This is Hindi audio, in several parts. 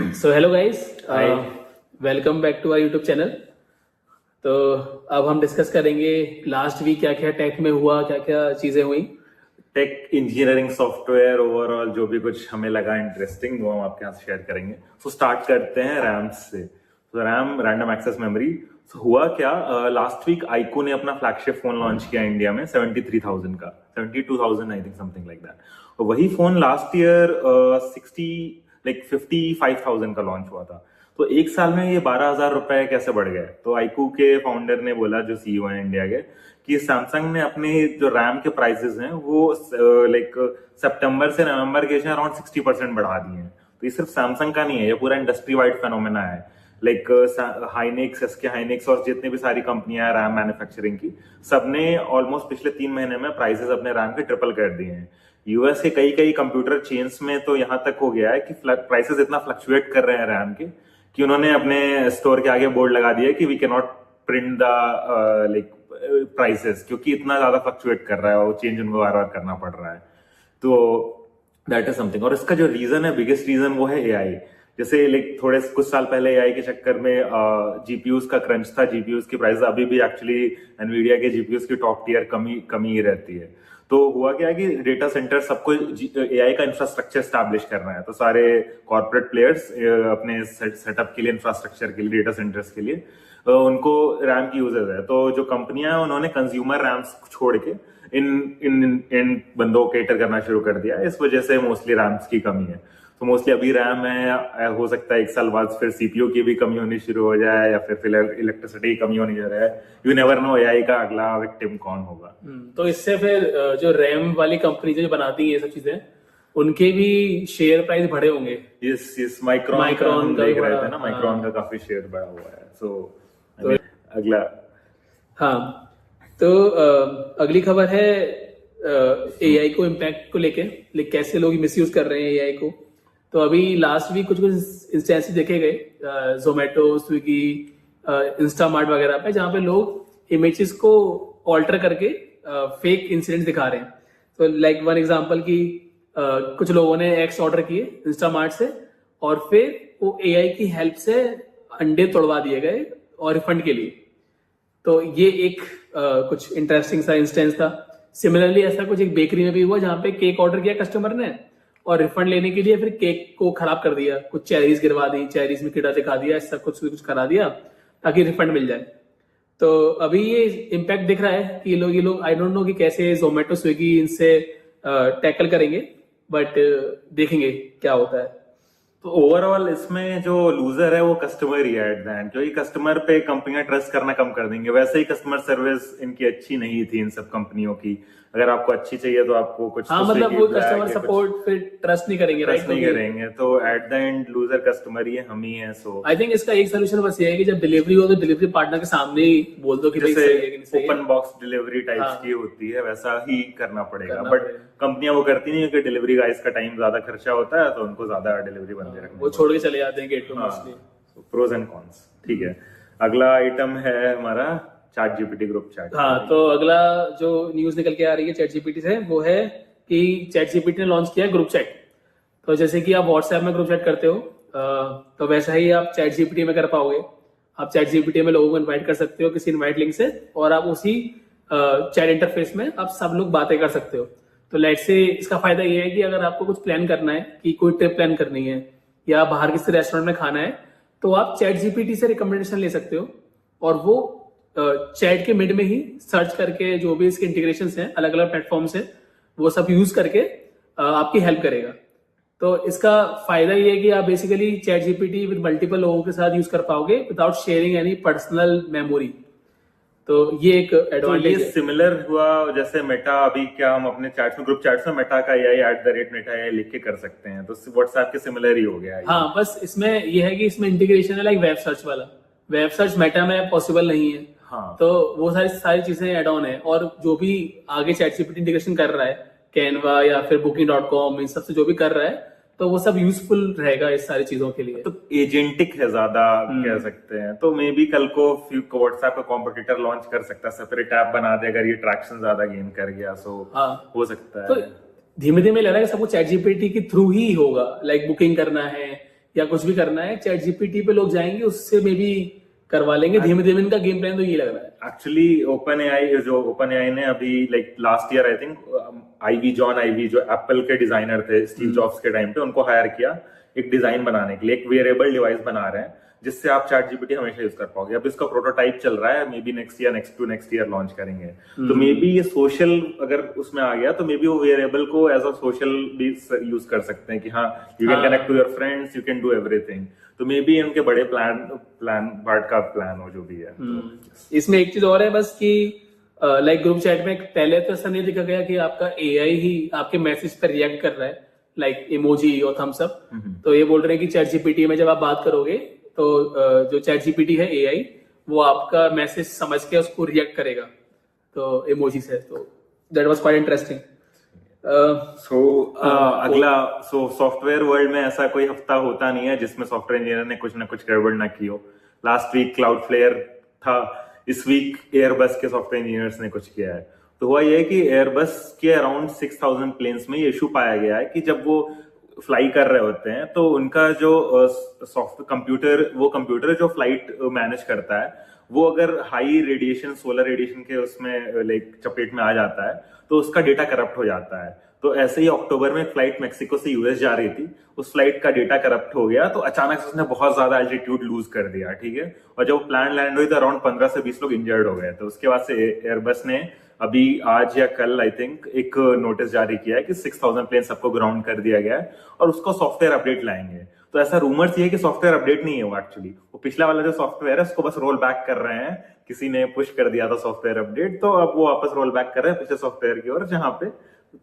So hello guys, welcome back to our YouTube channel. तो अब हम डिस्कस करेंगे लास्ट वीक क्या क्या टेक में हुआ, क्या क्या चीजें हुई। टेक इंजीनियरिंग सॉफ्टवेयर ओवरऑल जो भी कुछ हमें लगा इंटरेस्टिंग वो हम आपके यहाँ शेयर करेंगे। तो स्टार्ट करते हैं रैम से। तो रैम रैंडम एक्सेस मेमोरी। हुआ क्या, लास्ट वीक आईकू ने अपना फ्लैगशिप फोन लॉन्च किया इंडिया में 73,000 का, 72,000 I think, something like that. और वही फोन लास्ट ईयर 55,000 का लॉन्च हुआ था। तो एक साल में ये 12,000 रुपए कैसे बढ़ गए? तो आईकू के फाउंडर ने बोला, जो सीईओ है इंडिया के, कि सैमसंग ने अपने जो रैम के प्राइसेस हैं वो सितंबर से नवंबर के अराउंड 60% बढ़ा दिए हैं। तो ये सिर्फ सैमसंग का नहीं है, ये पूरा इंडस्ट्री वाइड फेनोमेना है। हाइनेक्स, एसके हाइनेक्स और जितने भी सारी कंपनियां हैं रैम मैन्युफैक्चरिंग की, सबने ऑलमोस्ट पिछले 3 महीने में प्राइसेस अपने रैम के ट्रिपल कर दिए हैं। यूएस के कई कई कंप्यूटर चेन्स में तो यहाँ तक हो गया है कि प्राइसेस इतना फ्लक्चुएट कर रहे हैं रैम के कि उन्होंने अपने स्टोर के आगे बोर्ड लगा दिया कि we can not print the prices, क्योंकि इतना ज्यादा फ्लक्चुएट कर रहा है, वो चेंज उनको बार बार करना पड़ रहा है। तो दैट इज समथिंग। और इसका जो रीजन है, बिगेस्ट रीजन, वो है एआई। जैसे थोड़े कुछ साल पहले एआई के चक्कर में जीपीयूज का क्रंच था। जीपीयूज की प्राइस अभी भी एक्चुअली एनवीडिया के जीपीयूज की टॉप टियर कमी ही रहती है। तो हुआ क्या कि डेटा सेंटर सबको एआई का इंफ्रास्ट्रक्चर स्टैब्लिश करना है। तो सारे कॉर्पोरेट प्लेयर्स अपने सेटअप के लिए, इंफ्रास्ट्रक्चर के लिए, डेटा सेंटर्स के लिए उनको रैम की यूजेस है। तो जो कंपनियां हैं उन्होंने कंज्यूमर रैम्स छोड़ के इन बंदों को कैटर करना शुरू कर दिया। इस वजह से मोस्टली रैम्स की कमी है। तो मोस्टली अभी रैम है, हो सकता है 1 साल बाद फिर सीपीयू की भी कमी होनी शुरू हो जाए, या फिर इलेक्ट्रिसिटी की कमी होनी जा रहा है। यू नेवर नो एआई का अगला विक्टिम कौन होगा। तो इससे फिर जो रैम वाली कंपनी जो बनाती है ये सब चीजें, उनके भी शेयर प्राइस बढ़े होंगे। यस, माइक्रॉन का देख रहे थे ना, माइक्रॉन का काफी शेयर बढ़ा हुआ है। तो अगला, हाँ, तो अगली खबर है एआई को इम्पैक्ट को लेके, कैसे लोग मिसयूज कर रहे हैं एआई को। तो अभी लास्ट वीक कुछ इंस्टेंसेस देखे गए जोमेटो, स्विगी, इंस्टामार्ट वगैरह पे, जहाँ पे लोग इमेजेस को ऑल्टर करके फेक इंसिडेंट दिखा रहे हैं। तो लाइक वन एग्जांपल की कुछ लोगों ने एग्स ऑर्डर किए इंस्टामार्ट से, और फिर वो एआई की हेल्प से अंडे तोड़वा दिए गए और रिफंड के लिए। तो ये एक कुछ इंटरेस्टिंग सा इंस्टेंस था। सिमिलरली ऐसा कुछ एक बेकरी में भी हुआ, जहाँ पे केक ऑर्डर किया कस्टमर ने, और रिफंड लेने के लिए फिर केक को खराब कर दिया, कुछ चेरीज गिरवा दी, चेरीज में कीड़ा दिखा दिया, ऐसा कुछ करा दिया ताकि रिफंड मिल जाए। तो अभी ये इम्पैक्ट दिख रहा है कि ये लोग आई डोंट नो कि कैसे जोमेटो, स्विगी इनसे टैकल करेंगे, बट देखेंगे क्या होता है। तो ओवरऑल इसमें जो लूजर है वो कस्टमर ही है एट द एंड, क्योंकि कस्टमर पे कंपनियां ट्रस्ट करना कम कर देंगे। वैसे ही कस्टमर सर्विस इनकी अच्छी नहीं थी इन सब कंपनियों की। अगर आपको अच्छी चाहिए तो आपको कुछ, हाँ, मतलब वो कस्टमर सपोर्ट फिर ट्रस्ट नहीं करेंगे, ट्रस्ट नहीं करेंगे। तो at the end loser customer ही है, हम ही हैं। सो आई थिंक इसका एक सोल्यूशन बस ये है कि जब डिलीवरी हो तो डिलीवरी पार्टनर के सामने ही बोल दो कि जैसे ओपन बॉक्स डिलीवरी टाइप्स की होती है, वैसा ही करना पड़ेगा। बट कंपनियां वो करती नहीं है कि डिलीवरी गाइस का टाइम ज्यादा खर्चा होता है, तो उनको ज्यादा डिलीवरी बंदे रखना, वो छोड़ के चले जाते हैं गेट पे मोस्टली। Pros and cons. ठीक है, अगला आइटम है हमारा चैट जीपीटी ग्रुप चैट। हाँ, तो अगला जो न्यूज निकल के आ रही है चैट जीपीटी से, वो है कि चैट जीपीटी ने लॉन्च किया ग्रुप चैट। तो जैसे कि आप व्हाट्सएप में ग्रुप चैट करते हो, तो वैसा ही आप चैट जीपीटी में कर पाओगे। आप चैट जीपीटी में लोगों को इन्वाइट कर सकते हो किसी इन्वाइट लिंक से, और आप उसी चैट इंटरफेस में आप सब लोग बातें कर सकते हो। तो लेट्स से इसका फायदा ये है कि अगर आपको कुछ प्लान करना है, कि कोई ट्रिप प्लान करनी है या बाहर किसी रेस्टोरेंट में खाना है, तो आप चैट जीपीटी से रिकमेंडेशन ले सकते हो, और वो चैट के मिड में ही सर्च करके जो भी इसके इंटीग्रेशंस हैं अलग अलग प्लेटफॉर्म से, वो सब यूज करके आपकी हेल्प करेगा। तो इसका फायदा ये है कि आप basically chat GPT with multiple लोगों के साथ यूज कर पाओगे without sharing any personal memory. तो ये एक एडवांटेज है। सिमिलर हुआ जैसे मेटा, अभी क्या हम अपने चैट्स में, ग्रुप चैट्स में मेटा का AI@meta लिख के कर सकते हैं, तो व्हाट्सएप के सिमिलर ही हो गया। हाँ, बस इसमें ये है कि इसमें इंटीग्रेशन है लाइक वेब सर्च वाला। वेब सर्च मेटा में पॉसिबल नहीं है। हाँ, तो वो सारी चीजें एड ऑन है, और जो भी आगे चैट जीपीटी इंटीग्रेशन कर रहा है, कैनवा या फिर booking.com, इन सब से जो भी कर रहा है, तो वो सब यूजफुल रहेगा इस सारी चीजों के लिए। तो एजेंटिक है ज्यादा कह सकते हैं। तो मे बी कल को व्हाट्सएप का कॉम्पिटिटर लॉन्च कर सकता है, सेपरेट ऐप बना दे अगर ये ट्रैक्शन ज्यादा गेन कर गया। सो हो सकता है। तो धीमे धीमे लग रहा है कि सब कुछ चैट जीपीटी के थ्रू ही होगा। लाइक बुकिंग करना है या कुछ भी करना है, चैट जीपीटी पे लोग जाएंगे, उससे मे बी करवा लेंगे धीमे धीमे। इनका गेम प्लान तो ये लग रहा है। एक्चुअली ओपन एआई ने अभी like last year I think Jony Ive जो एप्पल के डिजाइनर थे स्टीव जॉब्स के टाइम पे, उनको हायर किया एक डिजाइन बनाने के लिए, एक वेयरेबल डिवाइस बना रहे हैं जिससे आप चैट जीपीटी हमेशा यूज कर पाओगे। अब इसका प्रोटोटाइप चल रहा है, may be next year launch करेंगे। तो मे बी ये सोशल अगर उसमें आ गया तो मे बी वो वेरिएबल को एज अ सोशल भी यूज कर सकते हैं कि हाँ you can connect to your friends, you can do everything. तो मे बी उनके बड़े पार्ट का प्लान हो जो भी है। इसमें एक चीज और है बस कि लाइक ग्रुप चैट में पहले तो ऐसा नहीं दिखा गया कि आपका एआई ही आपके मैसेज पर रिएक्ट कर रहा है, लाइक इमोजी और थम्स अप। तो ये बोल रहे हैं कि चैट जीपीटी में जब आप बात करोगे तो जो चैट जीपीटी है एआई, वो आपका मैसेज समझ के उसको रिएक्ट करेगा तो इमोजी से। तो दैट वाज क्वाइट इंटरेस्टिंग। अगला सॉफ्टवेयर वर्ल्ड में ऐसा कोई हफ्ता होता नहीं है जिसमें सॉफ्टवेयर इंजीनियर ने कुछ ना कुछ गड़बड़ ना की हो। लास्ट वीक क्लाउडफ्लेयर था, इस वीक एयरबस के सॉफ्टवेयर इंजीनियर्स ने कुछ किया है। तो हुआ यह कि एयरबस के अराउंड 6000 प्लेन्स में ये इशू पाया गया है कि जब वो फ्लाई कर रहे होते हैं तो उनका जो कंप्यूटर जो फ्लाइट मैनेज करता है, वो अगर हाई रेडिएशन, सोलर रेडिएशन के उसमें लाइक चपेट में आ जाता है तो उसका डेटा करप्ट हो जाता है। तो ऐसे ही अक्टूबर में फ्लाइट मेक्सिको से यूएस जा रही थी, उस फ्लाइट का डेटा करप्ट हो गया तो अचानक से उसने बहुत ज्यादा एल्टीट्यूड लूज कर दिया, ठीक है। और जब प्लेन लैंड हुई तो अराउंड 15 से 20 लोग इंजर्ड हो गए। तो उसके बाद से एयरबस ने अभी आज या कल आई थिंक एक नोटिस जारी किया है कि 6000 प्लेन सबको ग्राउंड कर दिया गया है और उसको सॉफ्टवेयर अपडेट लाएंगे। तो ऐसा रूमर्स ये है कि सॉफ्टवेयर अपडेट नहीं है वो एक्चुअली, वो पिछला वाला जो सॉफ्टवेयर है उसको बस रोल बैक कर रहे हैं। किसी ने पुश कर दिया था सॉफ्टवेयर अपडेट, तो अब वो वापस रोल बैक कर रहे हैं पिछले सॉफ्टवेयर की ओर, जहां पे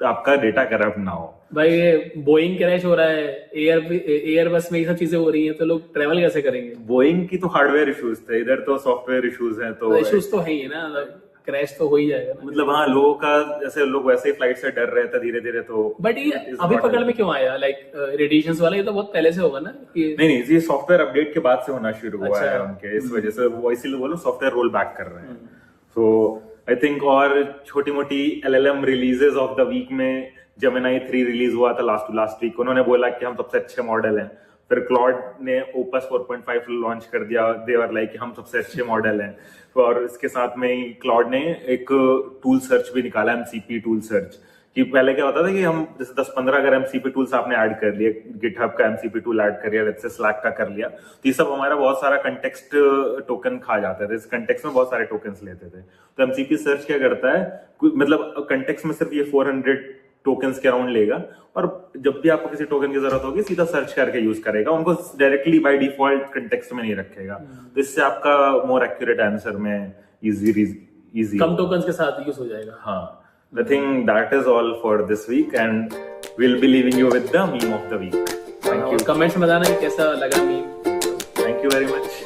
आपका डेटा करप्ट ना हो। भाई ये बोइंग क्रैश हो रहा है, एयरबस में ये सब चीजें हो रही हैं, तो लोग ट्रेवल कैसे करेंगे? बोइंग की तो हार्डवेयर इश्यूज थे, इधर तो सॉफ्टवेयर इश्यूज हैं। तो इश्यूज तो है ही ना, क्रैश तो हो ही जाएगा ना। मतलब हाँ, लोगों का जैसे लोग वैसे ही फ्लाइट से डर रहे थे धीरे धीरे। तो बट ये अभी पकड़ में क्यों आया? लाइक रेडिएशंस वाला ये तो बहुत पहले से होगा ना कि नहीं, ये सॉफ्टवेयर अपडेट के बाद से होना शुरू हुआ अच्छा। है उनके, इस वजह से वो इसीलिए वो लोग सॉफ्टवेयर रोल बैक कर रहे हैं। तो आई थिंक और छोटी मोटी LLM releases of the week में जेमिनी 3 रिलीज हुआ था लास्ट वीक। उन्होंने बोला कि हम सबसे अच्छे मॉडल हैं। फिर क्लॉड ने ओपस 4.5 लॉन्च कर दिया, दे वर लाइक हम सबसे अच्छे मॉडल हैं। और इसके साथ में ही क्लॉड ने एक टूल सर्च भी निकाला, एमसीपी टूल सर्च। कि पहले क्या होता था कि हम जैसे 10-15 अगर एमसीपी टूल्स आपने ऐड कर लिए, गिटहब का एमसीपी टूल ऐड कर लिया, जैसे स्लैक का कर लिया, तो ये सब हमारा बहुत सारा कंटेक्स्ट टोकन खा जाते थे। इस कंटेक्स्ट में बहुत सारे टोकन्स लेते थे। तो एमसीपी सर्च क्या करता है, मतलब कंटेक्स्ट में सिर्फ ये 400 टोकन्स के अराउंड लेगा, और जब भी आपको किसी टोकन की जरूरत होगी सीधा सर्च करके यूज करेगा, उनको डायरेक्टली बाय डिफॉल्ट कंटेक्स्ट में नहीं रखेगा। तो इससे आपका मोर एक्यूरेट आंसर में इजी कम टोकन्स के साथ यूज हो जाएगा। हाँ, I think that is all for this week, and we'll be leaving you with the meme of the week. Thank you. Comments में बताना कि कैसा लगा meme. Thank you very much.